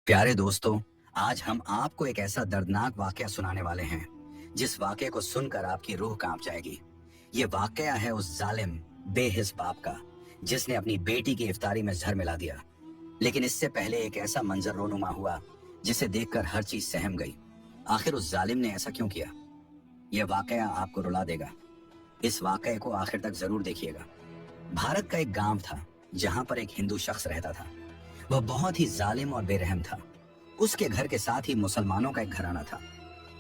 प्यारे दोस्तों, आज हम आपको एक ऐसा दर्दनाक वाकया सुनाने वाले हैं जिस वाकये को सुनकर आपकी रूह कांप जाएगी। ये वाकया है उस जालिम बेहिस बाप का जिसने अपनी बेटी की इफ्तारी में जहर मिला दिया। लेकिन इससे पहले एक ऐसा मंजर रोनुमा हुआ जिसे देखकर हर चीज सहम गई। आखिर उस जालिम ने ऐसा क्यों किया? यह वाकया आपको रुला देगा। इस वाकये को आखिर तक जरूर देखिएगा। भारत का एक गांव था जहां पर एक हिंदू शख्स रहता था। वह बहुत ही जालिम और बेरहम था। उसके घर के साथ ही मुसलमानों का एक घराना था।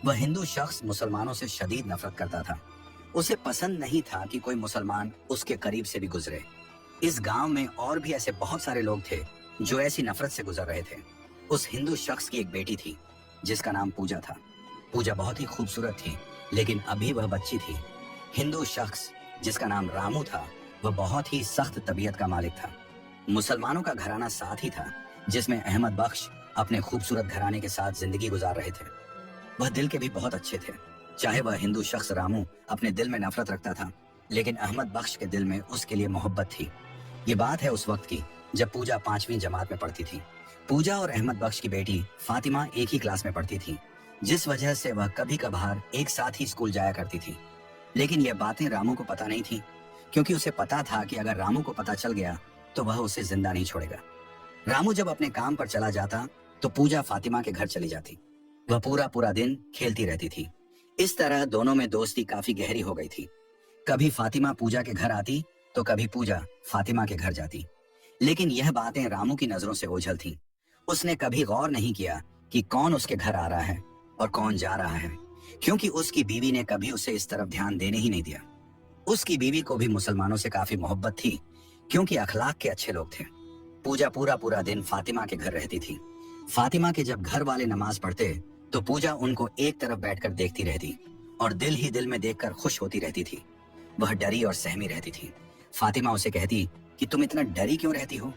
वह हिंदू शख्स मुसलमानों से शदीद नफरत करता था। उसे पसंद नहीं था कि कोई मुसलमान उसके करीब से भी गुजरे। इस गांव में और भी ऐसे बहुत सारे लोग थे जो ऐसी नफरत से गुजर रहे थे। उस हिंदू शख्स की एक बेटी थी जिसका नाम पूजा था। पूजा बहुत ही खूबसूरत थी, लेकिन अभी वह बच्ची थी। हिंदू शख्स जिसका नाम रामू था, वह बहुत ही सख्त तबीयत का मालिक था। मुसलमानों का घराना साथ ही था जिसमें अहमद बख्श अपने खूबसूरत घराने के साथ जिंदगी गुजार रहे थे। वह दिल के भी बहुत अच्छे थे। चाहे वह हिंदू शख्स रामू अपने दिल में नफरत रखता था, लेकिन अहमद बख्श के दिल में उसके लिए मोहब्बत थी। ये बात है उस वक्त की जब पूजा 5वीं जमात में पढ़ती थी। पूजा और अहमद बख्श की बेटी फातिमा एक ही क्लास में पढ़ती थी, जिस वजह से वह कभी कभार एक साथ ही स्कूल जाया करती थी। लेकिन यह बातें रामू को पता नहीं थी, क्योंकि उसे पता था कि अगर रामू को पता चल गया तो वह उसे जिंदा नहीं छोड़ेगा। रामू जब अपने काम पर चला जाता तो पूजा फातिमा के घर चली जाती। वह पूरा पूरा दिन खेलती रहती थी। इस तरह दोनों में दोस्ती काफी गहरी हो गई थी। कभी फातिमा पूजा के घर आती तो कभी पूजा फातिमा के घर जाती। लेकिन यह बातें रामू की नजरों से ओझल थीं। उसने कभी गौर नहीं किया कि कौन उसके घर आ रहा है और कौन जा रहा है, क्योंकि उसकी बीवी ने कभी उसे इस तरफ ध्यान देने ही नहीं दिया। उसकी बीवी को भी मुसलमानों से काफी मोहब्बत थी, क्योंकि अखलाक के अच्छे लोग थे। पूजा पूरा पूरा दिन फातिमा के घर रहती थी। फातिमा के जब घर वाले नमाज पढ़ते तो पूजा उनको एक तरफ बैठकर देखती रहती और दिल ही दिल में देखकर खुश होती रहती थी। वह डरी और सहमी रहती थी। फातिमा उसे कहती कि तुम इतना डरी क्यों रहती हो?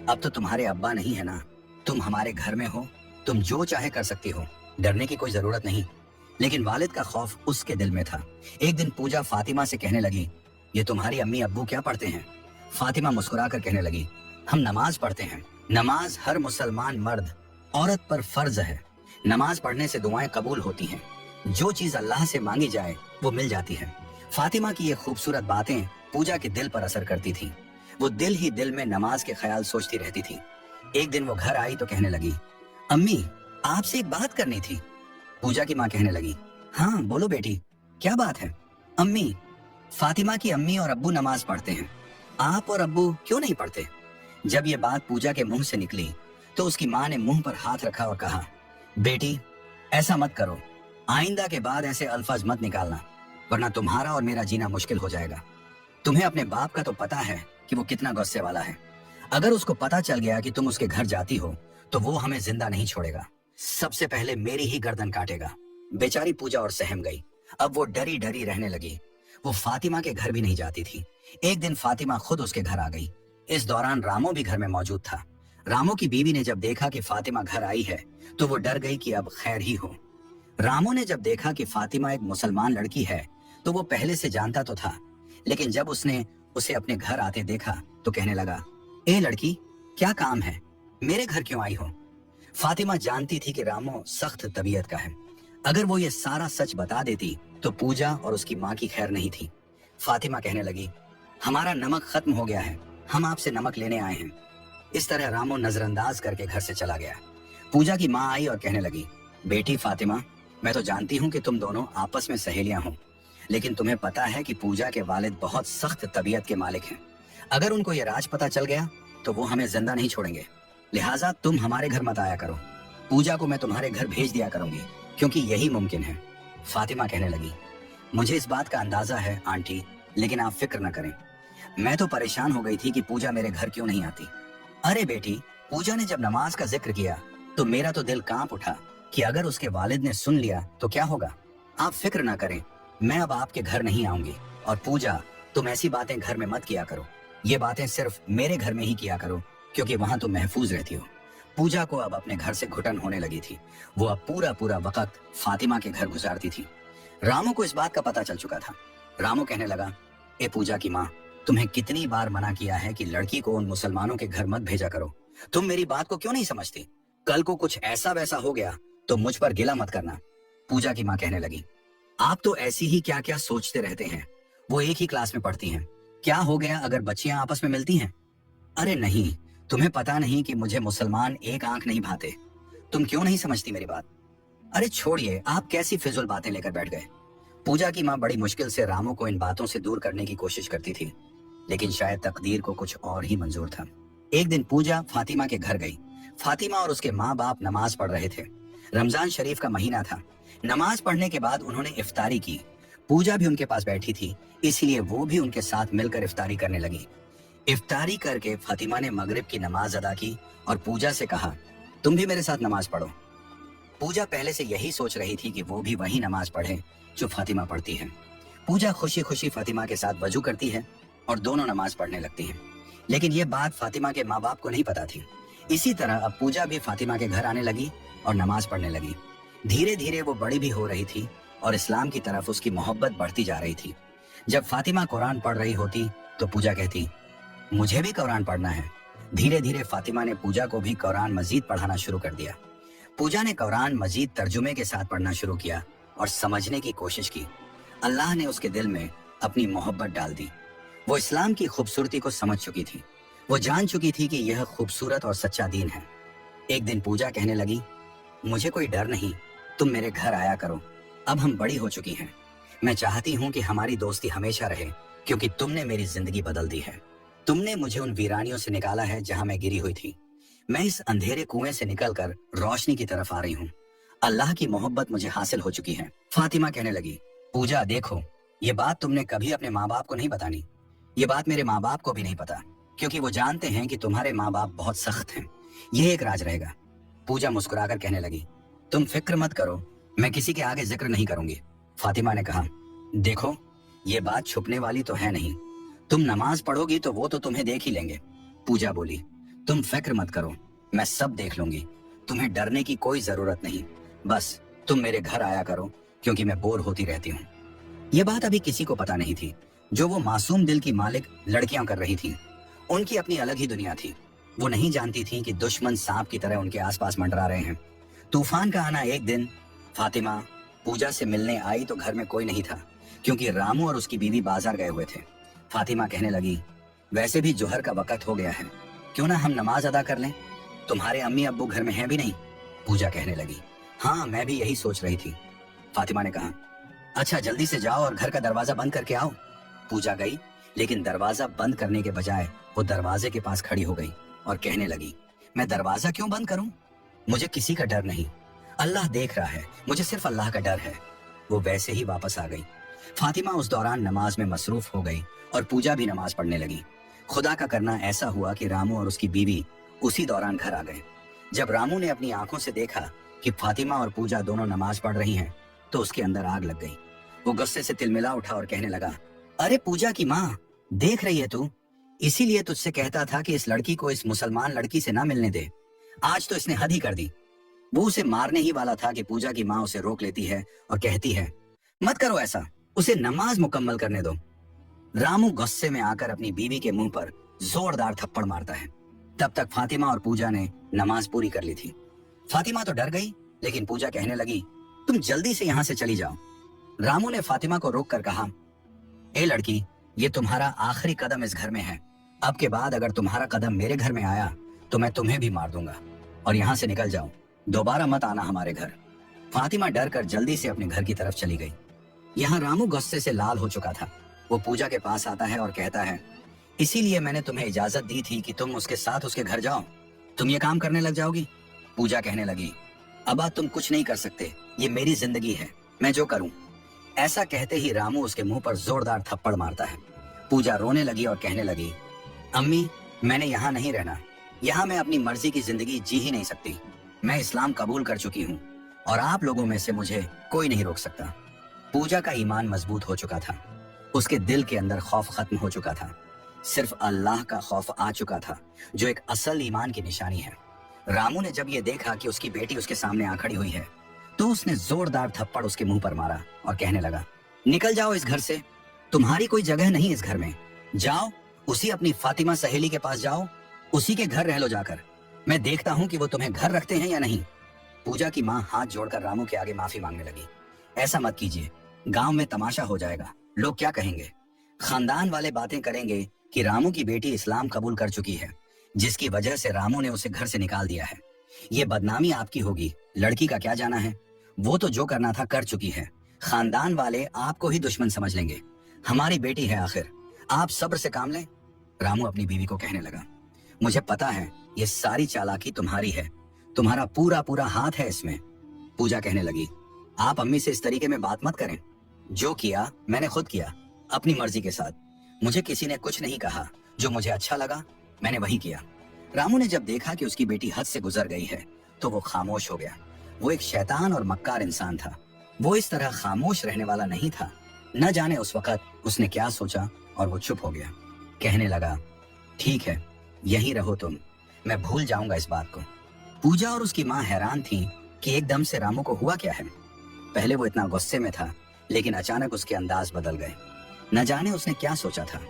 अब तो तुम्हारे अब्बा नहीं है ना, तुम हमारे घर में हो, तुम जो चाहे कर सकती हो, डरने की कोई जरूरत नहीं। लेकिन वालिद का खौफ उसके दिल में था। एक दिन पूजा फातिमा से कहने लगी, ये तुम्हारी अम्मी अब्बू क्या पढ़ते हैं? फातिमा मुस्कुरा कर कहने लगी, हम नमाज पढ़ते हैं। नमाज हर मुसलमान मर्द औरत पर फर्ज है। नमाज पढ़ने से दुआएं कबूल होती हैं। जो चीज अल्लाह से मांगी जाए वो मिल जाती है। फातिमा की ये खूबसूरत बातें पूजा के दिल पर असर करती थी। वो दिल ही दिल में नमाज के ख्याल सोचती रहती थी। एक दिन वो घर आई तो कहने लगी, अम्मी आपसे एक बात करनी थी। पूजा की माँ कहने लगी, हाँ बोलो बेटी, क्या बात है? अम्मी, फातिमा की अम्मी और अब्बू नमाज पढ़ते हैं, आप और अब्बू क्यों नहीं पढ़ते? जब ये बात पूजा के मुंह से निकली तो उसकी माँ ने मुंह पर हाथ रखा और कहा, बेटी ऐसा मत करो, आइंदा के बाद ऐसे अल्फाज मत निकालना, वरना तुम्हारा और मेरा जीना मुश्किल हो जाएगा। तुम्हें अपने बाप का तो पता है कि वो कितना गुस्से वाला है। अगर उसको पता चल गया कि तुम उसके घर जाती हो तो वो हमें जिंदा नहीं छोड़ेगा, सबसे पहले मेरी ही गर्दन काटेगा। बेचारी पूजा और सहम गई। अब वो डरी डरी रहने लगी। वो फातिमा के घर भी नहीं जाती थी। एक दिन फातिमा खुद उसके घर आ गई। इस दौरान रामो भी घर में मौजूद था। रामो की बीवी ने जब देखा कि फातिमा घर आई है तो वो डर गई कि अब खैर ही हो। रामो ने जब देखा कि फातिमा एक मुसलमान लड़की है तो वो पहले से जानता तो था, लेकिन जब उसने उसे अपने घर आते देखा तो कहने लगा, ए लड़की, क्या काम है, मेरे घर क्यों आई हो? फातिमा जानती थी कि रामो सख्त तबीयत का है। अगर वो ये सारा सच बता देती तो पूजा और उसकी माँ की खैर नहीं थी। फातिमा कहने लगी, हमारा नमक खत्म हो गया है, हम आपसे नमक लेने आए हैं। इस तरह रामो नजरअंदाज करके घर से चला गया। पूजा की माँ आई और कहने लगी, बेटी फातिमा, मैं तो जानती हूँ कि तुम दोनों आपस में सहेलियां हो, लेकिन तुम्हें पता है कि पूजा के वालिद बहुत सख्त तबीयत के मालिक हैं। अगर उनको ये राज पता चल गया तो वो हमें जिंदा नहीं छोड़ेंगे, लिहाजा तुम हमारे घर मत आया करो। पूजा को मैं तुम्हारे घर भेज दिया करूंगी, क्योंकि यही मुमकिन है। फातिमा कहने लगी, मुझे इस बात का अंदाजा है आंटी, लेकिन आप फिक्र न करें। मैं तो परेशान हो गई थी कि पूजा मेरे घर क्यों नहीं आती। अरे बेटी, पूजा ने जब नमाज का जिक्र किया तो मेरा तो दिल कांप उठा कि अगर उसके वालिद ने सुन लिया तो क्या होगा। आप फिक्र ना करें, मैं अब आपके घर नहीं आऊंगी। और पूजा, तुम ऐसी बातें घर में मत किया करो। ये बातें सिर्फ मेरे घर में ही किया करो, क्योंकि वहां तुम महफूज रहती हो। पूजा को अब अपने घर से घुटन होने लगी थी। वो अब पूरा पूरा वक्त फातिमा के घर गुजारती थी। रामू को इस बात का पता चल चुका था। रामू कहने लगा, ए पूजा की माँ, तुम्हें कितनी बार मना किया है कि लड़की को उन मुसलमानों के घर मत भेजा करो। तुम मेरी बात को क्यों नहीं समझती? कल को कुछ ऐसा वैसा हो गया तो मुझ पर गिला मत करना। पूजा की माँ कहने लगी, आप तो ऐसी ही क्या क्या सोचते रहते हैं। वो एक ही क्लास में पढ़ती हैं, क्या हो गया अगर बच्चियां आपस में मिलती हैं? अरे नहीं, तुम्हें पता नहीं कि मुझे मुसलमान एक आंख नहीं भाते। तुम क्यों नहीं समझती मेरी बात? अरे छोड़िए, आप कैसी फिजूल बातें लेकर बैठ गए। पूजा की माँ बड़ी मुश्किल से रामू को इन बातों से दूर करने की कोशिश करती थी, लेकिन शायद तकदीर को कुछ और ही मंजूर था। एक दिन पूजा फातिमा के घर गई। फातिमा और उसके माँ बाप नमाज पढ़ रहे थे। रमजान शरीफ का महीना था। नमाज पढ़ने के बाद उन्होंने इफ्तारी की। पूजा भी उनके पास बैठी थी, इसलिए वो भी उनके साथ मिलकर इफ्तारी करने लगी। इफ्तारी करके फातिमा ने मगरिब की नमाज अदा की और पूजा से कहा, तुम भी मेरे साथ नमाज पढ़ो। पूजा पहले से यही सोच रही थी कि वो भी वही नमाज पढ़े जो फातिमा पढ़ती है। पूजा खुशी खुशी फातिमा के साथ वजू करती है और दोनों नमाज पढ़ने लगती हैं। लेकिन ये बात फातिमा के माँ बाप को नहीं पता थी। इसी तरह अब पूजा भी फातिमा के घर आने लगी और नमाज पढ़ने लगी। धीरे धीरे वो बड़ी भी हो रही थी और इस्लाम की तरफ उसकी मोहब्बत बढ़ती जा रही थी। जब फातिमा कुरान पढ़ रही होती तो पूजा कहती, मुझे भी कुरान पढ़ना है। धीरे धीरे फातिमा ने पूजा को भी कुरान मजीद पढ़ाना शुरू कर दिया। पूजा ने कुरान मजीद तर्जुमे के साथ पढ़ना शुरू किया और समझने की कोशिश की। अल्लाह ने उसके दिल में अपनी मोहब्बत डाल दी। वो इस्लाम की खूबसूरती को समझ चुकी थी। वो जान चुकी थी कि यह खूबसूरत और सच्चा दीन है। एक दिन पूजा कहने लगी, मुझे कोई डर नहीं, तुम मेरे घर आया करो। अब हम बड़ी हो चुकी हैं। मैं चाहती हूँ कि हमारी दोस्ती हमेशा रहे, क्योंकि तुमने मेरी जिंदगी बदल दी है। तुमने मुझे उन वीरानियों से निकाला है जहाँ मैं गिरी हुई थी। मैं इस अंधेरे कुएं से निकलकर रोशनी की तरफ आ रही हूँ। अल्लाह की मोहब्बत मुझे हासिल हो चुकी है। फातिमा कहने लगी, पूजा देखो, ये बात तुमने कभी अपने माँ बाप को नहीं बतानी। ये बात मेरे माँ बाप को भी नहीं पता, क्योंकि वो जानते हैं कि तुम्हारे माँ बाप बहुत सख्त हैं। यह एक राज रहेगा। पूजा मुस्कुराकर कहने लगी, तुम फिक्र मत करो, मैं किसी के आगे जिक्र नहीं करूंगी। फातिमा ने कहा, देखो, ये बात छुपने वाली तो है नहीं। तुम नमाज पढ़ोगी तो वो तो तुम्हें देख ही लेंगे। पूजा बोली, तुम फिक्र मत करो, मैं सब देख लूंगी। तुम्हें डरने की कोई जरूरत नहीं। बस तुम मेरे घर आया करो, क्योंकि मैं बोर होती रहती हूँ। ये बात अभी किसी को पता नहीं थी। जो वो मासूम दिल की मालिक लड़कियां कर रही थी, उनकी अपनी अलग ही दुनिया थी। वो नहीं जानती थी कि दुश्मन सांप की तरह उनके आसपास मंडरा रहे हैं। तूफान का आना एक दिन फातिमा पूजा से मिलने आई तो घर में कोई नहीं था, क्योंकि रामू और उसकी बीवी बाजार गए हुए थे। फातिमा कहने लगी, वैसे भी जोहर का वक्त हो गया है, क्यों ना हम नमाज अदा कर लें। तुम्हारे अम्मी अब्बू घर में हैं भी नहीं। पूजा कहने लगी, हाँ, मैं भी यही सोच रही थी। फातिमा ने कहा, अच्छा जल्दी से जाओ और घर का दरवाजा बंद करके आओ। पूजा गई, लेकिन दरवाजा बंद करने के बजाय वो दरवाजे के पास खड़ी हो गई और कहने लगी, मैं दरवाजा क्यों बंद करूं? मुझे किसी का डर नहीं। अल्लाह देख रहा है, मुझे सिर्फ अल्लाह का डर है। वो वैसे ही वापस आ गई। फातिमा उस दौरान नमाज में मसरूफ हो गई और पूजा भी नमाज पढ़ने लगी। खुदा का करना ऐसा हुआ कि रामू और उसकी बीवी उसी दौरान घर आ गए। जब रामू ने अपनी आंखों से देखा कि फातिमा और पूजा दोनों नमाज पढ़ रही हैं, तो उसके अंदर आग लग गई। वो गुस्से से तिलमिला उठा और कहने लगा, अरे पूजा की माँ, देख रही है तू? इसीलिए तुझसे कहता था कि इस लड़की को इस मुसलमान लड़की से ना मिलने दे। आज तो इसने हद ही कर दी। वो उसे मारने ही वाला था कि पूजा की माँ उसे रोक लेती है और कहती है, मत करो ऐसा, उसे नमाज मुकम्मल करने दो। रामू गुस्से में आकर अपनी बीवी के मुंह पर जोरदार थप्पड़ मारता है। तब तक फातिमा और पूजा ने नमाज पूरी कर ली थी। फातिमा तो डर गई, लेकिन पूजा कहने लगी, तुम जल्दी से यहाँ से चली जाओ। रामू ने फातिमा को रोक कर कहा, ए लड़की, ये तुम्हारा आखिरी कदम इस घर में है। अब के बाद अगर तुम्हारा कदम मेरे घर में आया तो मैं तुम्हें भी मार दूंगा, और यहाँ से निकल जाओ, दोबारा मत आना हमारे घर। फातिमा डर कर जल्दी से अपने घर की तरफ चली गई। यहाँ रामू गुस्से से लाल हो चुका था। वो पूजा के पास आता है और कहता है, इसीलिए मैंने तुम्हें इजाजत दी थी कि तुम उसके साथ उसके घर जाओ। तुम ये काम करने लग जाओगी? पूजा कहने लगी, अबा तुम कुछ नहीं कर सकते, ये मेरी जिंदगी है, मैं जो करूं। ऐसा कहते ही रामू उसके मुंह पर जोरदार थप्पड़ मारता है। पूजा रोने लगी और कहने लगी, अम्मी, मैंने यहाँ नहीं रहना। यहाँ मैं अपनी मर्जी की जिंदगी जी ही नहीं सकती। मैं इस्लाम कबूल कर चुकी हूँ और आप लोगों में से मुझे कोई नहीं रोक सकता। पूजा का ईमान मजबूत हो चुका था। उसके दिल के अंदर खौफ खत्म हो चुका था। सिर्फ अल्लाह का खौफ आ चुका था, जो एक असल ईमान की निशानी है। रामू ने जब ये देखा कि उसकी बेटी उसके सामने आ खड़ी हुई है, तो उसने जोरदार थप्पड़ उसके मुंह पर मारा और कहने लगा, निकल जाओ इस घर से, तुम्हारी कोई जगह नहीं इस घर में। जाओ, उसी अपनी फातिमा सहेली के पास जाओ, उसी के घर रह लो जाकर। मैं देखता हूँ कि वो तुम्हें घर रखते हैं या नहीं। पूजा की माँ हाथ जोड़कर रामू के आगे माफी मांगने लगी। ऐसा मत कीजिए, गांव में तमाशा हो जाएगा, लोग क्या कहेंगे। खानदान वाले बातें करेंगे कि रामू की बेटी इस्लाम कबूल कर चुकी है, जिसकी वजह से रामू ने उसे घर से निकाल दिया है। ये बदनामी आपकी होगी, लड़की का क्या जाना है। वो तो जो करना था कर चुकी है। खानदान वाले आपको ही दुश्मन समझ लेंगे। हमारी बेटी है आखिर, आप सब्र से काम लें। रामू अपनी बीवी को कहने लगा, मुझे पता है ये सारी चालाकी तुम्हारी है, तुम्हारा पूरा पूरा हाथ है इसमें। पूजा कहने लगी, आप अम्मी से इस तरीके में बात मत करें। जो किया मैंने खुद किया, अपनी मर्जी के साथ। मुझे किसी ने कुछ नहीं कहा, जो मुझे अच्छा लगा मैंने वही किया। रामू ने जब देखा कि उसकी बेटी हद से गुजर गई है तो वो खामोश हो गया। वो एक शैतान और मक्कार इंसान था। वो इस तरह खामोश रहने वाला नहीं था। न जाने उस वक्त उसने क्या सोचा और वो चुप हो गया। कहने लगा, ठीक है, यहीं रहो तुम, मैं भूल जाऊंगा इस बात को। पूजा और उसकी माँ हैरान थी कि एकदम से रामू को हुआ क्या है। पहले वो इतना गुस्से में था, लेकिन अचानक उसके अंदाज बदल गए। न जाने उसने क्या सोचा था।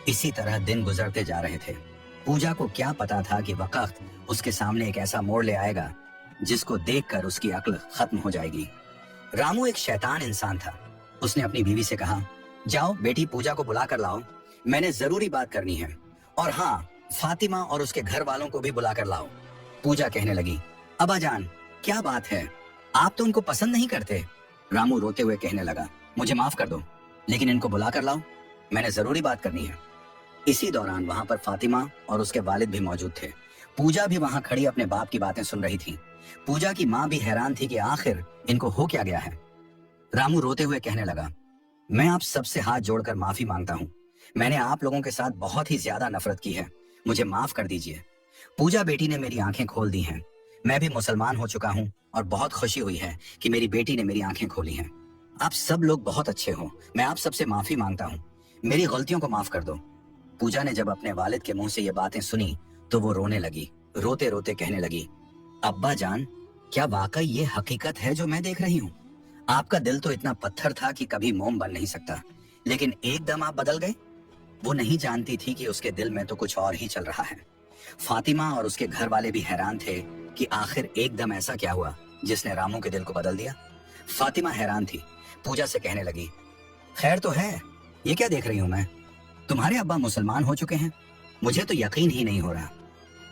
इसी तरह दिन गुजरते जा रहे थे। पूजा को क्या पता था कि वक्त उसके सामने एक ऐसा मोड़ ले आएगा जिसको देखकर उसकी अक्ल खत्म हो जाएगी। रामू एक शैतान इंसान था। उसने अपनी बीवी से कहा, जाओ बेटी पूजा को बुला कर लाओ, मैंने जरूरी बात करनी है। और हाँ, फातिमा और उसके घर वालों को भी बुला कर लाओ। पूजा कहने लगी, अब्बा जान क्या बात है, आप तो उनको पसंद नहीं करते। रामू रोते हुए कहने लगा, मुझे माफ कर दो, लेकिन इनको बुला कर लाओ, मैंने जरूरी बात करनी है। इसी दौरान वहां पर फातिमा और उसके वालिद भी मौजूद थे। पूजा भी वहां खड़ी अपने बाप की बातें सुन रही थी। पूजा की माँ भी हैरान थी कि आखिर इनको हो क्या गया है। रामू रोते हुए कहने लगा, मैं आप सबसे हाथ जोड़कर माफी मांगता हूँ। मैंने आप लोगों के साथ बहुत ही ज्यादा नफरत की है, मुझे माफ कर दीजिए। पूजा बेटी ने मेरी आंखें खोल दी हैं। मैं भी मुसलमान हो चुका हूँ और बहुत खुशी हुई है कि मेरी बेटी ने मेरी आंखें खोली हैं। आप सब लोग बहुत अच्छे हो, मैं आप सबसे माफी मांगता हूँ, मेरी गलतियों को माफ कर दो। पूजा ने जब अपने वालिद के मुंह से ये बातें सुनी तो वो रोने लगी। रोते रोते कहने लगी, अब्बा जान, क्या वाकई ये हकीकत है जो मैं देख रही हूँ? आपका दिल तो इतना पत्थर था कि कभी मोम बन नहीं सकता, लेकिन एकदम आप बदल गए। वो नहीं जानती थी कि उसके दिल में तो कुछ और ही चल रहा है। फातिमा और उसके घर वाले भी हैरान थे कि आखिर एकदम ऐसा क्या हुआ जिसने रामू के दिल को बदल दिया। फातिमा हैरान थी। पूजा से कहने लगी, खैर तो है, ये क्या देख रही हूँ मैं? तुम्हारे अब्बा मुसलमान हो चुके हैं, मुझे तो यकीन ही नहीं हो रहा।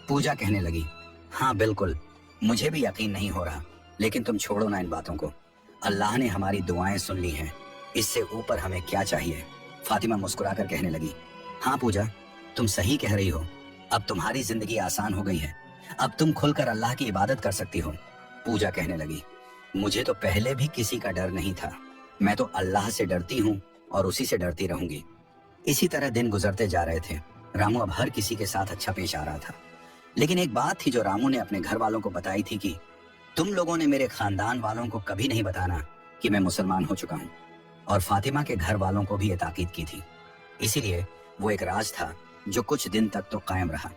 पूजा कहने लगी, हाँ बिल्कुल, मुझे भी यकीन नहीं हो रहा, लेकिन तुम छोड़ो ना इन बातों को। अल्लाह ने हमारी दुआएं सुन ली हैं, इससे ऊपर हमें क्या चाहिए। फातिमा मुस्कुराकर कहने लगी, हाँ पूजा, तुम सही कह रही हो, अब तुम्हारी जिंदगी आसान हो गई है, अब तुम खुलकर अल्लाह की इबादत कर सकती हो। पूजा कहने लगी, मुझे तो पहले भी किसी का डर नहीं था, मैं तो अल्लाह से डरती हूँ और उसी से डरती रहूंगी। इसी तरह दिन गुजरते जा रहे थे। रामू अब हर किसी के साथ अच्छा पेश आ रहा था, लेकिन एक बात थी जो रामू ने अपने घर वालों को बताई थी कि तुम लोगों ने मेरे खानदान वालों को कभी नहीं बताना कि मैं मुसलमान हो चुका हूँ। और फातिमा के घर वालों को भी ये ताकीद की थी। इसीलिए वो एक राज था जो कुछ दिन तक तो कायम रहा।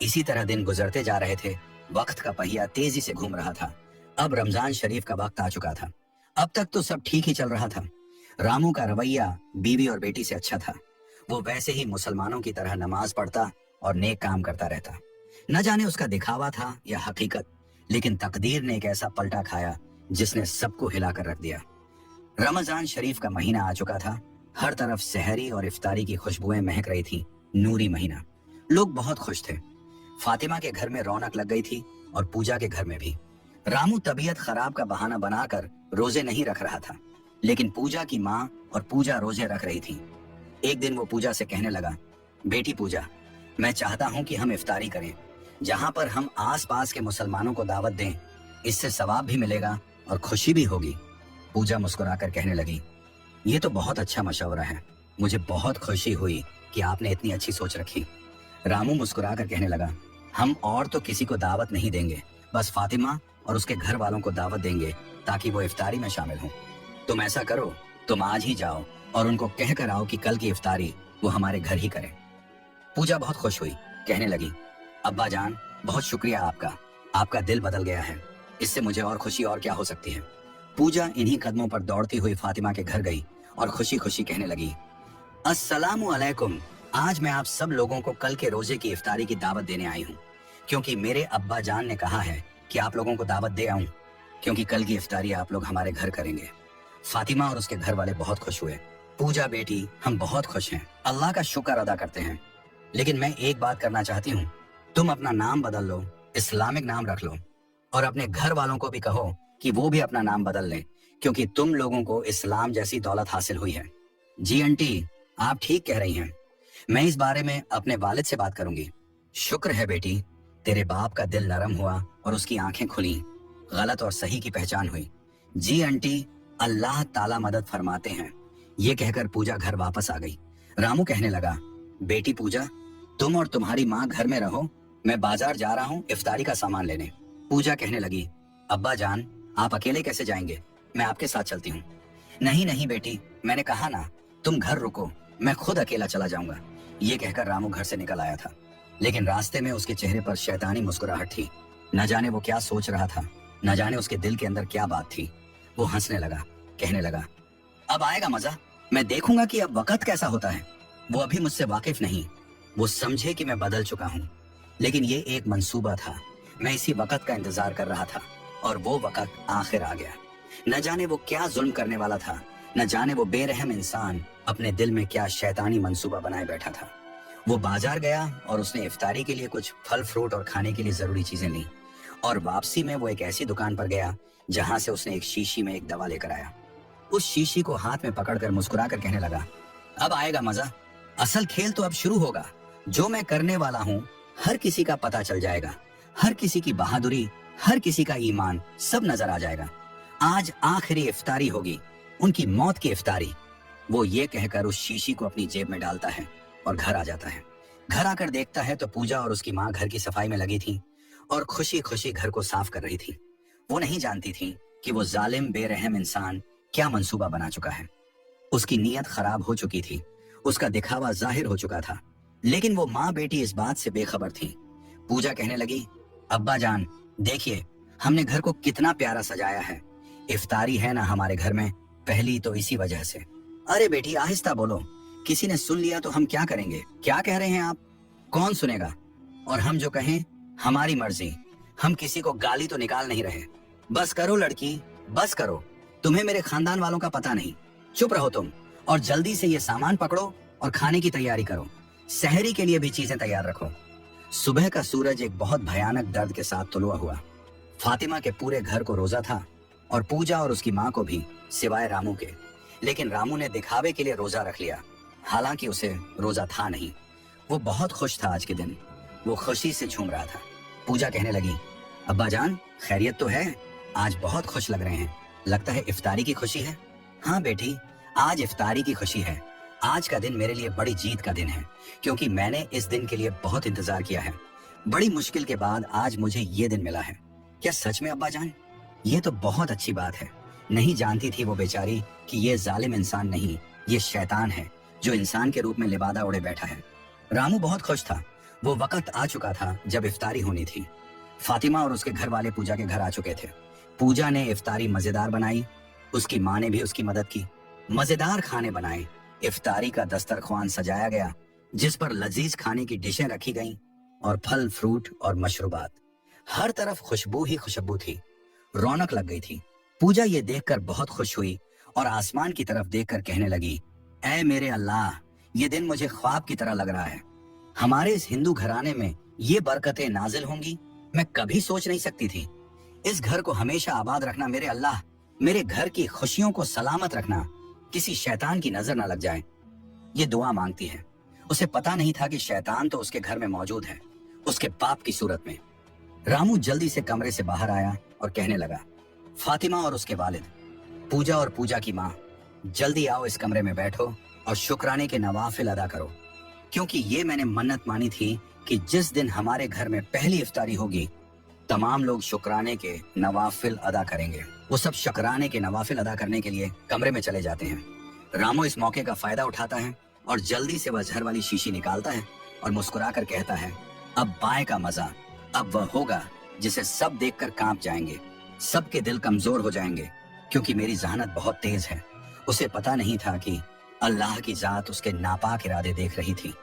इसी तरह दिन गुजरते जा रहे थे। वक्त का पहिया तेजी से घूम रहा था। अब रमजान शरीफ का वक्त आ चुका था। अब तक तो सब ठीक ही चल रहा था। रामू का रवैया बीवी और बेटी से अच्छा था। वो वैसे ही मुसलमानों की तरह नमाज पढ़ता और नेक काम करता रहता। न जाने उसका दिखावा था या हकीकत, लेकिन तकदीर ने एक ऐसा पलटा खाया जिसने सबको हिलाकर रख दिया। रमजान शरीफ का महीना आ चुका था। हर तरफ सहरी और इफ्तारी की खुशबुएं महक रही थी। नूरी महीना, लोग बहुत खुश थे। फातिमा के घर में रौनक लग गई थी और पूजा के घर में भी। रामू तबीयत खराब का बहाना बनाकर रोजे नहीं रख रहा था, लेकिन पूजा की माँ और पूजा रोजे रख रही थी। एक दिन वो पूजा से कहने लगा, बेटी पूजा, मैं चाहता हूँ कि हम इफ्तारी करें, जहाँ पर हम आस पास के मुसलमानों को दावत दें। इससे सवाब भी मिलेगा और खुशी भी होगी। पूजा मुस्कुराकर कहने लगी, ये तो बहुत अच्छा मशवरा है, मुझे बहुत खुशी हुई कि आपने इतनी अच्छी सोच रखी। रामू मुस्कुराकर कहने लगा, हम और तो किसी को दावत नहीं देंगे, बस फातिमा और उसके घर वालों को दावत देंगे ताकि वो इफ्तारी में शामिल हों। तुम ऐसा करो, तुम आज ही जाओ और उनको कह कर आओ कि कल की इफ्तारी वो हमारे घर ही करें। पूजा बहुत खुश हुई, कहने लगी, अब्बा जान, बहुत शुक्रिया आपका, आपका दिल बदल गया है, इससे मुझे और खुशी और क्या हो सकती है। पूजा इन्हीं कदमों पर दौड़ती हुई फातिमा के घर गई और खुशी खुशी कहने लगी, अस्सलामु अलैकुम, आज मैं आप सब लोगों को कल के रोजे की इफ्तारी की दावत देने आई हूँ। क्योंकि मेरे अब्बा जान ने कहा है कि आप लोगों को दावत दे आऊं, क्योंकि कल की इफ्तारी आप लोग हमारे घर करेंगे। फातिमा और उसके घर वाले बहुत खुश हुए। पूजा बेटी, हम बहुत खुश हैं, अल्लाह का शुक्र अदा करते हैं, लेकिन मैं एक बात करना चाहती हूँ, तुम अपना नाम बदल लो, इस्लामिक नाम रख लो, और अपने घर वालों को भी कहो कि वो भी अपना नाम बदल लें, क्योंकि तुम लोगों को इस्लाम जैसी दौलत हासिल हुई है। जी आंटी, आप ठीक कह रही हैं, मैं इस बारे में अपने वालिद से बात करूंगी। शुक्र है बेटी, तेरे बाप का दिल नरम हुआ और उसकी आंखें खुली, गलत और सही की पहचान हुई। जी आंटी, अल्लाह ताला मदद फरमाते हैं। ये कहकर पूजा घर वापस आ गई। रामू कहने लगा, बेटी पूजा, तुम और तुम्हारी माँ घर में रहो, मैं बाजार जा रहा हूँ इफ्तारी का सामान लेने। पूजा कहने लगी, अब्बा जान, आप अकेले कैसे जाएंगे, मैं आपके साथ चलती हूँ। नहीं नहीं बेटी, मैंने कहा ना, तुम घर रुको, मैं खुद अकेला चला जाऊंगा। ये कहकर रामू घर से निकल आया था, लेकिन रास्ते में उसके चेहरे पर शैतानी मुस्कुराहट थी। न जाने वो क्या सोच रहा था, न जाने उसके दिल के अंदर क्या बात थी। वो हंसने लगा, कहने लगा, अब आएगा मजा, मैं देखूंगा कि अब वक्त कैसा होता है। वो अभी मुझसे वाकिफ नहीं, वो समझे कि मैं बदल चुका हूँ, लेकिन ये एक मंसूबा था। मैं इसी वक्त का इंतजार कर रहा था और वो वक्त आखिर आ गया। न जाने वो क्या जुल्म करने वाला था, न जाने वो बेरहम इंसान अपने दिल में क्या शैतानी मंसूबा बनाए बैठा था। वो बाजार गया और उसने इफ्तारी के लिए कुछ फल फ्रूट और खाने के लिए जरूरी चीजें ली, और वापसी में वो एक ऐसी दुकान पर गया जहां से उसने एक शीशी में एक दवा लेकर आया। उस शीशी को हाथ में पकड़कर मुस्कुराकर कहने लगा, अब आएगा मजा, असल खेल तो अब शुरू होगा। जो मैं करने वाला हूँ हर किसी का पता चल जाएगा, हर किसी की बहादुरी, हर किसी का ईमान सब नजर आ जाएगा। आज आखिरी इफ्तारी होगी, उनकी मौत की इफ्तारी। वो ये कहकर उस शीशी को अपनी जेब में डालता है और घर आ जाता है। घर आकर देखता है तो पूजा और उसकी माँ घर की सफाई में लगी थी और खुशी खुशी घर को साफ कर रही थी। वो नहीं जानती थी कि वो जालिम बेरहम इंसान क्या मंसूबा बना चुका है। उसकी नीयत खराब हो चुकी थी, उसका दिखावा जाहिर हो चुका था, लेकिन वो माँ बेटी इस बात से बेखबर थी। पूजा कहने लगी, अब्बा जान, देखिए हमने घर को कितना प्यारा सजाया है, इफ्तारी है ना हमारे घर में, पहली तो इसी वजह से। अरे बेटी आहिस्ता बोलो, किसी ने सुन लिया तो हम क्या करेंगे, क्या कह रहे हैं आप, कौन सुनेगा, और हम जो कहें हमारी मर्जी, हम किसी को गाली तो निकाल नहीं रहे। बस करो लड़की, बस करो, तुम्हें मेरे खानदान वालों का पता नहीं, चुप रहो तुम, और जल्दी से ये सामान पकड़ो और खाने की तैयारी करो, सहरी के लिए भी चीजें तैयार रखो। सुबह का सूरज एक बहुत भयानक दर्द के साथ तुलुआ हुआ। फातिमा के पूरे घर को रोजा था और पूजा और उसकी माँ को भी, सिवाय रामू के। लेकिन रामू ने दिखावे के लिए रोजा रख लिया, हालांकि उसे रोजा था नहीं। वो बहुत खुश था आज के दिन, वो खुशी से झूम रहा था। पूजा कहने लगी, अब्बा जान, खैरियत तो है, आज बहुत खुश लग रहे हैं, लगता है इफ्तारी की खुशी है। हाँ बेटी, आज इफ्तारी की खुशी है। आज का दिन मेरे लिए बड़ी जीत का दिन है, क्योंकि मैंने इस दिन के लिए बहुत इंतजार किया है। बड़ी मुश्किल के बाद आज मुझे ये दिन मिला है। क्या सच में अब्बा जान? ये तो बहुत अच्छी बात है। नहीं जानती थी वो बेचारी कि ये जालिम इंसान नहीं, ये शैतान है जो इंसान के रूप में लिबादा उड़े बैठा है। रामू बहुत खुश था। वो वक्त आ चुका था जब इफ्तारी होनी थी। फातिमा और उसके घर वाले पूजा के घर आ चुके थे। पूजा ने इफ्तारी मजेदार बनाई, उसकी माँ ने भी उसकी मदद की। मजेदार खाने बनाए, इफ्तारी का दस्तरख्वान सजाया गया, जिस पर लजीज खाने की डिशें रखी गईं और फल फ्रूट और मशरूबात। हर तरफ खुशबू ही खुशबू थी, रौनक लग गई थी। पूजा ये देखकर बहुत खुश हुई और आसमान की तरफ देखकर कहने लगी, ऐ मेरे अल्लाह, ये दिन मुझे ख्वाब की तरह लग रहा है। हमारे इस हिंदू घराने में ये बरकतें नाजिल होंगी, मैं कभी सोच नहीं सकती थी। इस घर को हमेशा आबाद रखना मेरे अल्लाह, मेरे घर की खुशियों को सलामत रखना, किसी शैतान की नजर न लग जाए। ये दुआ मांगती है। उसे पता नहीं था कि शैतान तो उसके घर में मौजूद है, उसके बाप की सूरत में। रामू जल्दी से कमरे से बाहर आया और कहने लगा, फातिमा और उसके वालिद, पूजा और पूजा की माँ, जल्दी आओ, इस कमरे में बैठो और शुक्राने के नवाफिल अदा करो, क्योंकि ये मैंने मन्नत मानी थी कि जिस दिन हमारे घर में पहली इफ्तारी होगी, तमाम लोग शुक्राने के नवाफिल अदा करेंगे। वो सब शुक्राने के नवाफिल अदा करने के लिए कमरे में चले जाते हैं। रामू इस मौके का फायदा उठाता है और जल्दी से वह जहर वाली शीशी निकालता है और मुस्कुराकर कहता है, अब बाएं का मजा, अब वह होगा जिसे सब देखकर कांप जाएंगे, सबके दिल कमजोर हो जाएंगे, क्योंकि मेरी जहानत बहुत तेज है। उसे पता नहीं था कि अल्लाह की जात उसके नापाक इरादे देख रही थी।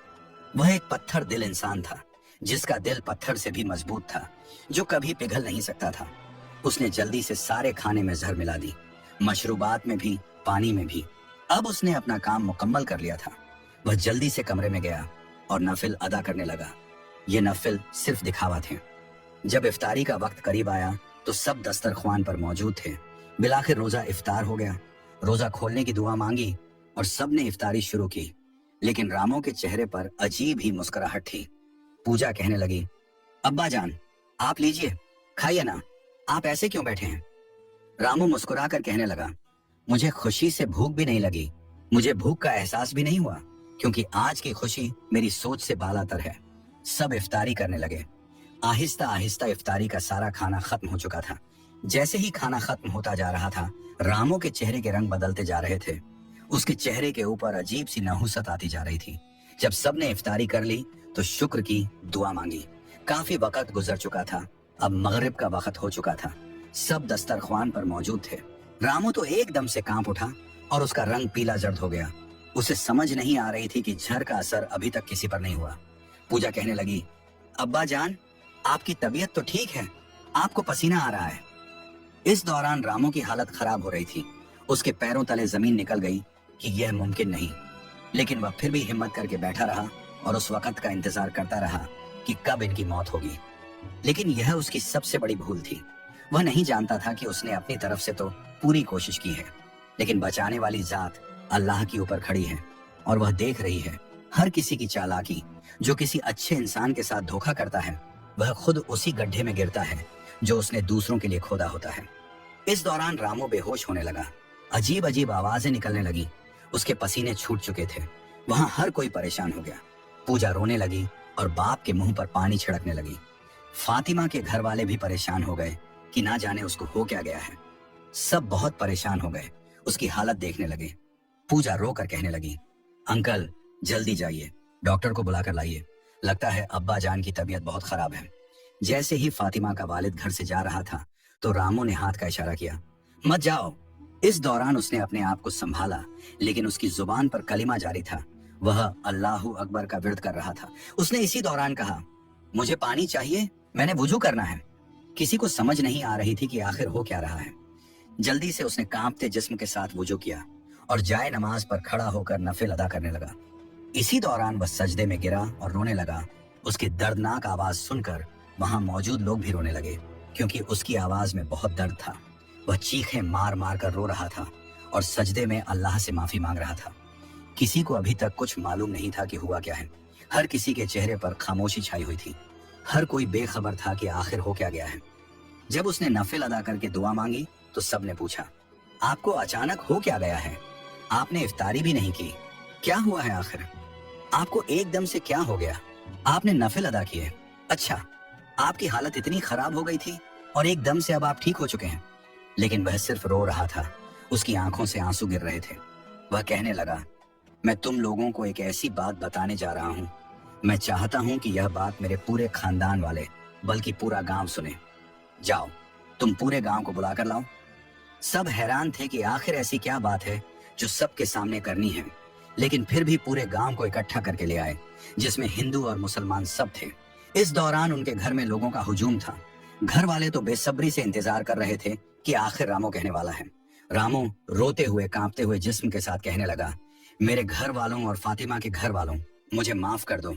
वह एक पत्थर दिल इंसान था, जिसका दिल पत्थर से भी मजबूत था, जो कभी पिघल नहीं सकता था। उसने जल्दी से सारे खाने में जहर मिला दी, मशरूबात में भी, पानी में भी। अब उसने अपना काम मुकम्मल कर लिया था। वह जल्दी से कमरे में गया और नफिल अदा करने लगा। ये नफिल सिर्फ दिखावा थे। जब इफ्तारी का वक्त करीब आया तो सब दस्तरख्वान पर मौजूद थे। बिलाखिर रोजा इफ्तार हो गया। रोजा खोलने की दुआ मांगी और सबने इफ्तारी शुरू की, लेकिन रामू के चेहरे पर अजीब ही मुस्कुराहट थी। पूजा कहने लगी, अब्बा जान, आप लीजिए, खाइए ना, आप ऐसे क्यों बैठे हैं? रामू मुस्कुरा कर कहने लगा, मुझे खुशी से भूख भी नहीं लगी, मुझे भूख का एहसास भी नहीं हुआ, क्योंकि आज की खुशी मेरी सोच से बालातर है। सब इफ्तारी करने लगे। आहिस्ता आहिस्ता इफ्तारी का सारा खाना खत्म हो चुका था। जैसे ही खाना खत्म होता जा रहा था, रामू के चेहरे के रंग बदलते जा रहे थे। उसके चेहरे के ऊपर अजीब सी नहुसत आती जा रही थी। जब सबने इफ्तारी कर ली तो शुक्र की दुआ मांगी। काफी वक्त गुजर चुका था, अब मगरिब का वक्त हो चुका था। सब दस्तरख्वान पर मौजूद थे। रामू तो एकदम से कांप उठा और उसका रंग पीला जर्द हो गया। उसे समझ नहीं आ रही थी कि जहर का असर अभी तक किसी पर नहीं हुआ। पूजा कहने लगी, अब्बा जान, आपकी तबीयत तो ठीक है, आपको पसीना आ रहा है। इस दौरान रामू की हालत खराब हो रही थी। उसके पैरों तले जमीन निकल गई कि यह मुमकिन नहीं, लेकिन वह फिर भी हिम्मत करके बैठा रहा और उस वक्त का इंतजार करता रहा कि कब इनकी मौत होगी। लेकिन यह उसकी सबसे बड़ी भूल थी। वह नहीं जानता था कि उसने अपनी तरफ से तो पूरी कोशिश की है, लेकिन बचाने वाली जात अल्लाह के ऊपर खड़ी है और वह देख रही है हर किसी की चालाकी। जो किसी अच्छे इंसान के साथ धोखा करता है, वह खुद उसी गड्ढे में गिरता है जो उसने दूसरों के लिए खोदा होता है। इस दौरान रामू बेहोश होने लगा। अजीब अजीब आवाजें निकलने लगी। उसके पसीने छूट चुके थे। वहां हर कोई परेशान हो गया। पूजा रोने लगी और बाप के मुंह पर पानी छिड़कने लगी। फातिमा के घर वाले भी परेशान हो गए कि ना जाने उसको हो क्या गया है। सब बहुत परेशान हो गए, उसकी हालत देखने लगे। पूजा रो कर कहने लगी, अंकल जल्दी जाइए, डॉक्टर को बुलाकर लाइए, लगता है अब्बा जान की तबीयत बहुत खराब है। जैसे ही फातिमा का वालिद घर से जा रहा था तो रामू ने हाथ का इशारा किया, मत जाओ। इस दौरान उसने अपने आप को संभाला, लेकिन उसकी जुबान पर कलिमा जारी था। वह अल्लाहू अकबर का विर्द कर रहा था। उसने इसी दौरान कहा, मुझे पानी चाहिए, मैंने वुजू करना है। किसी को समझ नहीं आ रही थी कि आखिर हो क्या रहा है। जल्दी से उसने कांपते जिस्म के साथ वुजू किया और जाए नमाज पर खड़ा होकर नफिल अदा करने लगा। इसी दौरान वह सजदे में गिरा और रोने लगा। उसकी दर्दनाक आवाज सुनकर वहां मौजूद लोग भी रोने लगे, क्योंकि उसकी आवाज में बहुत दर्द था। वह चीखें मार मार कर रो रहा था और सजदे में अल्लाह से माफी मांग रहा था। किसी को अभी तक कुछ मालूम नहीं था कि हुआ क्या है। हर किसी के चेहरे पर खामोशी छाई हुई थी। हर कोई बेखबर था कि आखिर हो क्या गया है। जब उसने नफिल अदा करके दुआ मांगी तो सबने पूछा, आपको अचानक हो क्या गया है? आपने इफ्तारी भी नहीं की, क्या हुआ है आखिर? आपको एकदम से क्या हो गया? आपने नफिल अदा किए, अच्छा, आपकी हालत इतनी खराब हो गई थी और एकदम से अब आप ठीक हो चुके हैं। लेकिन वह सिर्फ रो रहा था। उसकी आंखों से आंसू गिर रहे थे। वह कहने लगा, मैं तुम लोगों को एक ऐसी बात बताने जा रहा हूँ। मैं चाहता हूँ कि यह बात मेरे पूरे खानदान वाले, बल्कि पूरा गांव सुने। जाओ, तुम पूरे गांव को बुला कर लाओ। सब हैरान थे कि आखिर ऐसी क्या बात है जो सबके सामने करनी है, लेकिन फिर भी पूरे गांव को इकट्ठा करके ले आए, जिसमें हिंदू और मुसलमान सब थे। इस दौरान उनके घर में लोगों का हुजूम था। घर वाले तो बेसब्री से इंतजार कर रहे थे कि आखिर रामू कहने वाला है। रामू रोते हुए कांपते हुए जिस्म के साथ कहने लगा, मेरे घर वालों और फातिमा के घर वालों, मुझे माफ कर दो।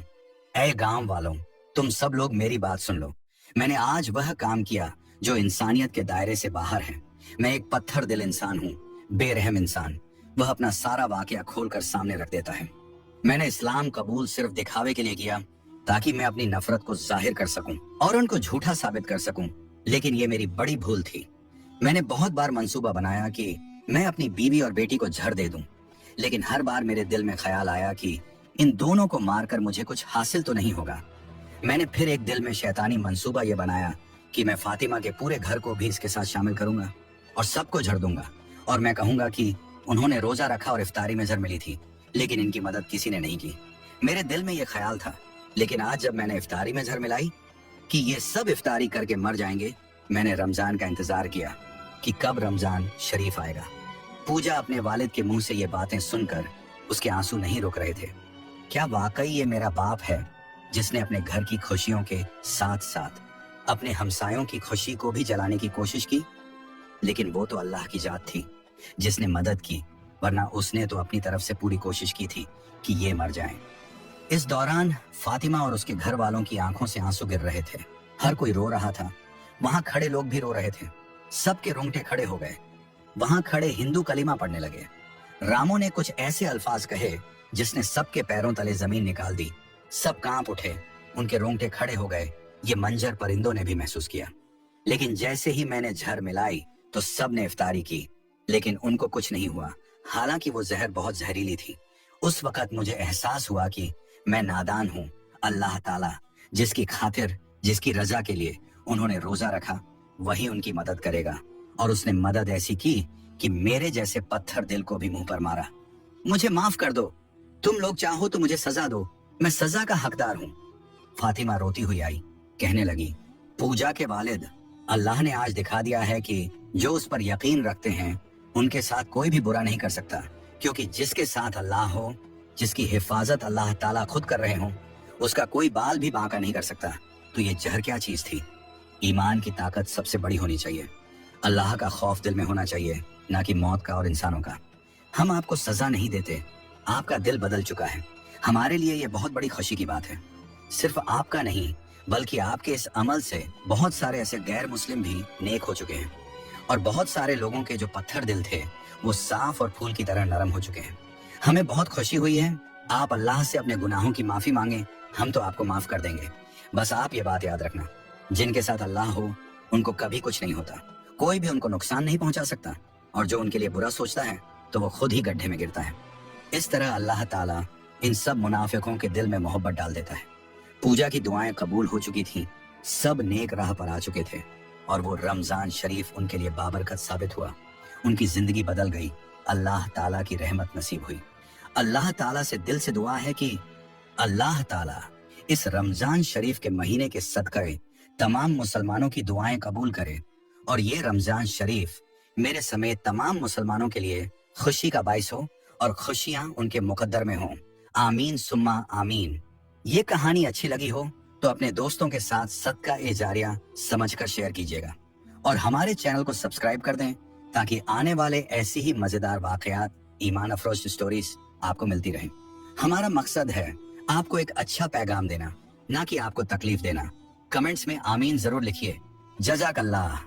ऐ गांव वालों, तुम सब लोग मेरी बात सुन लो। मैंने आज वह काम किया जो इंसानियत के दायरे से बाहर है। मैं एक पत्थर दिल इंसान हूँ, बेरहम इंसान। वह अपना सारा वाकया खोलकर सामने रख देता है। मैंने इस्लाम कबूल सिर्फ दिखावे के लिए किया, ताकि मैं अपनी नफरत को जाहिर कर सकूं और उनको झूठा साबित कर सकूं। लेकिन ये मेरी बड़ी भूल थी। मैंने बहुत बार मंसूबा बनाया कि मैं अपनी बीवी और बेटी को जहर दे दूं, लेकिन हर बार मेरे दिल में ख्याल आया कि इन दोनों को मारकर मुझे कुछ हासिल तो नहीं होगा। मैंने फिर एक दिल में शैतानी मंसूबा ये बनाया कि मैं फातिमा के पूरे घर को भी इसके साथ शामिल करूंगा और सबको झड़ दूंगा, और मैं कहूंगा कि उन्होंने रोजा रखा और इफ्तारी में जहर मिली थी, लेकिन इनकी मदद किसी ने नहीं की। मेरे दिल में ये ख्याल था, लेकिन आज जब मैंने इफ्तारी में जहर मिलाई कि ये सब इफ्तारी करके मर जाएंगे, मैंने रमजान का इंतजार किया कि कब रमजान शरीफ आएगा। पूजा अपने वालिद के मुंह से ये बातें सुनकर उसके आंसू नहीं रुक रहे थे। क्या वाकई ये मेरा बाप है जिसने अपने घर की खुशियों के साथ साथ अपने हमसायों की खुशी को भी जलाने की कोशिश की, लेकिन वो तो अल्लाह की जात थी जिसने मदद की, वरना उसने तो अपनी तरफ से पूरी कोशिश की थी कि ये मर जाएं। इस दौरान फातिमा और उसके घर वालों की आंखों से आंसू गिर रहे थे। हर कोई रो रहा था। वहां खड़े लोग भी रो रहे थे। सबके रोंगटे खड़े हो गए। वहां खड़े हिंदू कलीमा पढ़ने लगे। रामो ने कुछ ऐसे अल्फाज कहे जिसने सबके पैरों तले जमीन निकाल दी। सब कांप उठे, उनके रोंगटे खड़े हो गए। ये मंजर परिंदों ने भी महसूस किया। लेकिन जैसे ही मैंने झर मिलाई तो सब ने इफ्तारी की, लेकिन उनको कुछ नहीं हुआ, हालांकि वो जहर बहुत जहरीली थी। उस वक्त मुझे एहसास हुआ कि मैं नादान हूँ। अल्लाह ताला जिसकी खातिर, जिसकी रजा के लिए उन्होंने रोजा रखा, वही उनकी मदद करेगा। और उसने मदद ऐसी की कि मेरे जैसे पत्थर दिल को भी मुंह पर मारा। मुझे माफ कर दो, तुम लोग चाहो तो मुझे सजा दो, मैं सजा का हकदार हूँ। फातिमा रोती हुई आई, कहने लगी, पूजा के वालिद, अल्लाह ने आज दिखा दिया है कि जो उस पर यकीन रखते हैं उनके साथ कोई भी बुरा नहीं कर सकता, क्योंकि जिसके साथ अल्लाह हो, जिसकी हिफाजत अल्लाह ताला खुद कर रहे हो, उसका कोई बाल भी बांका नहीं कर सकता। तो ये जहर क्या चीज थी? ईमान की ताकत सबसे बड़ी होनी चाहिए। अल्लाह का खौफ दिल में होना चाहिए, ना कि मौत का और इंसानों का। हम आपको सजा नहीं देते, आपका दिल बदल चुका है। हमारे लिए ये बहुत बड़ी खुशी की बात है। सिर्फ आपका नहीं, बल्कि आपके इस अमल से बहुत सारे ऐसे गैर मुस्लिम भी नेक हो चुके हैं, और बहुत सारे लोगों के जो पत्थर दिल थे वो साफ और फूल की तरह नरम हो चुके हैं। हमें बहुत खुशी हुई है। आप अल्लाह से अपने गुनाहों की माफी मांगे, हम तो आपको माफ कर देंगे। बस आप ये बात याद रखना, जिनके साथ अल्लाह हो उनको कभी कुछ नहीं होता, कोई भी उनको नुकसान नहीं पहुंचा सकता, और जो उनके लिए बुरा सोचता है तो वो खुद ही गड्ढे में गिरता है। इस तरह अल्लाह ताला इन सब मुनाफिकों के दिल में मोहब्बत डाल देता है। पूजा की दुआएं कबूल हो चुकी थी, सब नेक राह पर आ चुके थे, और वो रमजान शरीफ उनके लिए बाबरकत साबित हुआ। उनकी जिंदगी बदल गई, अल्लाह ताला की रहमत नसीब हुई। अल्लाह ताला से दिल से दुआ है कि अल्लाह ताला इस रमजान शरीफ के महीने के सदक़े तमाम मुसलमानों की दुआएं कबूल करे, और ये रमजान शरीफ मेरे समेत तमाम मुसलमानों के लिए खुशी का बाइस हो, और खुशियां उनके मुकद्दर में हों। आमीन सुम्मा आमीन। ये कहानी अच्छी लगी हो तो अपने दोस्तों के साथ सदका ए जारिया समझकर शेयर कीजिएगा, और हमारे चैनल को सब्सक्राइब कर दें ताकि आने वाले ऐसी ही मजेदार वाकयात, ईमान अफरोज स्टोरीज आपको मिलती रहें। हमारा मकसद है आपको एक अच्छा पैगाम देना, ना कि आपको तकलीफ देना। कमेंट्स में आमीन जरूर लिखिए। जज़ाकल्लाह।